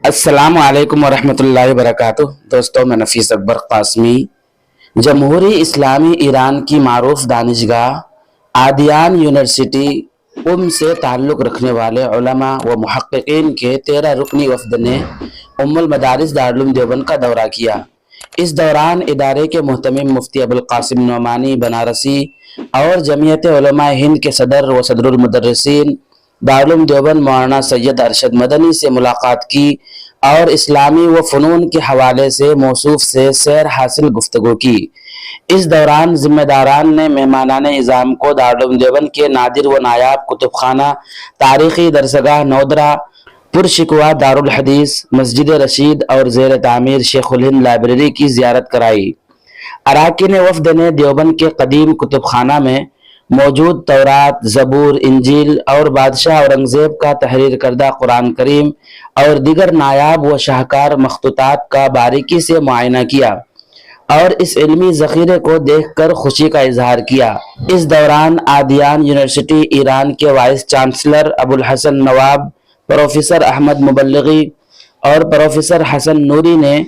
السلام علیکم ورحمۃ اللہ وبرکاتہ۔ دوستوں، میں نفیس اکبر قاسمی جمہوری اسلامی ایران کی معروف دانشگاہ عادیان یونیورسٹی سے تعلق رکھنے والے علماء و محققین کے 13 رکنی وفد نے ام المدارس دارالعلوم دیوبند کا دورہ کیا۔ اس دوران ادارے کے محتمم مفتی ابوالقاسم نعمانی بنارسی اور جمعیت علماء ہند کے صدر و صدر المدرسین دارالعلوم دیوبند مولانا سید ارشد مدنی سے ملاقات کی اور اسلامی و فنون کے حوالے سے موصوف سے سیر حاصل گفتگو کی۔ اس دوران ذمہ داران نے مہمانان نظام کو دارالعلوم دیوبند کے نادر و نایاب کتب خانہ، تاریخی درسگاہ نودرا، پرشکوہ دارالحدیث، مسجد رشید اور زیر تعمیر شیخ الہند لائبریری کی زیارت کرائی۔ اراکین وفد نے دیوبند کے قدیم کتب خانہ میں موجود تورات، زبور، انجیل اور بادشاہ اورنگزیب کا تحریر کردہ قرآن کریم اور دیگر نایاب و شاہکار مخطوطات کا باریکی سے معائنہ کیا اور اس علمی ذخیرے کو دیکھ کر خوشی کا اظہار کیا۔ اس دوران عادیان یونیورسٹی ایران کے وائس چانسلر ابوالحسن نواب، پروفیسر احمد مبلغی اور پروفیسر حسن نوری نے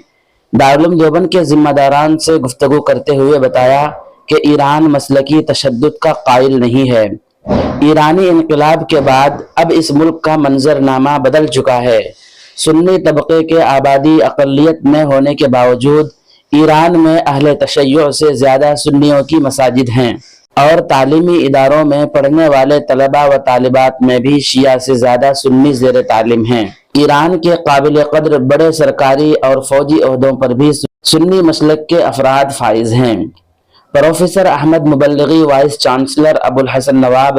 دارالعلوم دیوبند کے ذمہ داران سے گفتگو کرتے ہوئے بتایا کہ ایران مسلکی تشدد کا قائل نہیں ہے۔ ایرانی انقلاب کے بعد اب اس ملک کا منظر نامہ بدل چکا ہے۔ سنی طبقے کے آبادی اقلیت میں ہونے کے باوجود ایران میں اہل تشیع سے زیادہ سنیوں کی مساجد ہیں اور تعلیمی اداروں میں پڑھنے والے طلباء و طالبات میں بھی شیعہ سے زیادہ سنی زیر تعلیم ہیں۔ ایران کے قابل قدر بڑے سرکاری اور فوجی عہدوں پر بھی سنی مسلک کے افراد فائز ہیں۔ Professor Ahmad Mobaleghi, vice chancellor Abolhassan Navab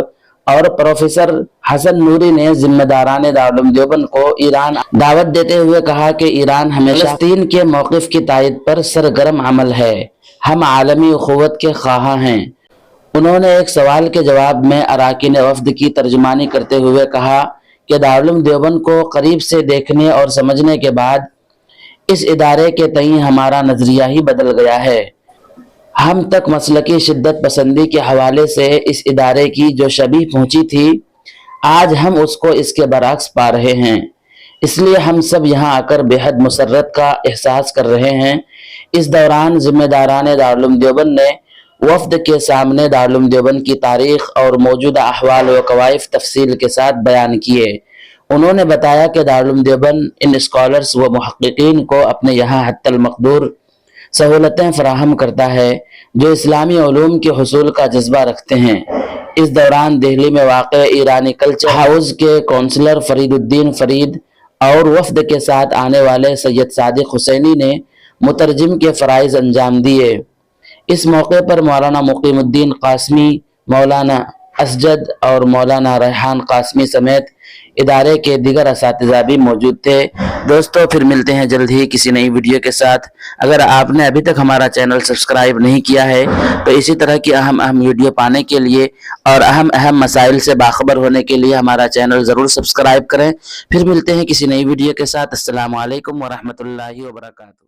اور پروفیسر حسن نوری نے ذمہ داران دارالعلوم دیوبند کو ایران دعوت دیتے ہوئے کہا کہ ایران ہمیشہ فلسطین کے موقف کی تائید پر سرگرم عمل ہے۔ ہم عالمی اخوت کے خواہاں ہیں۔ انہوں نے ایک سوال کے جواب میں اراکین وفد کی ترجمانی کرتے ہوئے کہا کہ دارالعلوم دیوبند کو قریب سے دیکھنے اور سمجھنے کے بعد اس ادارے کے تئیں ہمارا نظریہ ہی بدل گیا ہے۔ ہم تک مسلکی شدت پسندی کے حوالے سے اس ادارے کی جو شبیہ پہنچی تھی، آج ہم اس کو اس کے برعکس پا رہے ہیں۔ اس لیے ہم سب یہاں آ کر بے حد مسرت کا احساس کر رہے ہیں۔ اس دوران ذمہ داران دارالعلوم دیوبند نے وفد کے سامنے دارالعلوم دیوبند کی تاریخ اور موجودہ احوال و کوائف تفصیل کے ساتھ بیان کیے۔ انہوں نے بتایا کہ دارالعلوم دیوبند ان اسکالرز و محققین کو اپنے یہاں حتی المقدور سہولتیں فراہم کرتا ہے جو اسلامی علوم کے حصول کا جذبہ رکھتے ہیں۔ اس دوران دہلی میں واقع ایرانی کلچر ہاؤس کے کونسلر فرید الدین فرید اور وفد کے ساتھ آنے والے سید صادق حسینی نے مترجم کے فرائض انجام دیے۔ اس موقع پر مولانا مقیم الدین قاسمی، مولانا اسجد اور مولانا ریحان قاسمی سمیت ادارے کے دیگر اساتذہ بھی موجود تھے۔ دوستو، پھر ملتے ہیں جلد ہی کسی نئی ویڈیو کے ساتھ۔ اگر آپ نے ابھی تک ہمارا چینل سبسکرائب نہیں کیا ہے تو اسی طرح کی اہم ویڈیو پانے کے لیے اور اہم مسائل سے باخبر ہونے کے لیے ہمارا چینل ضرور سبسکرائب کریں۔ پھر ملتے ہیں کسی نئی ویڈیو کے ساتھ۔ السلام علیکم ورحمۃ اللہ وبرکاتہ۔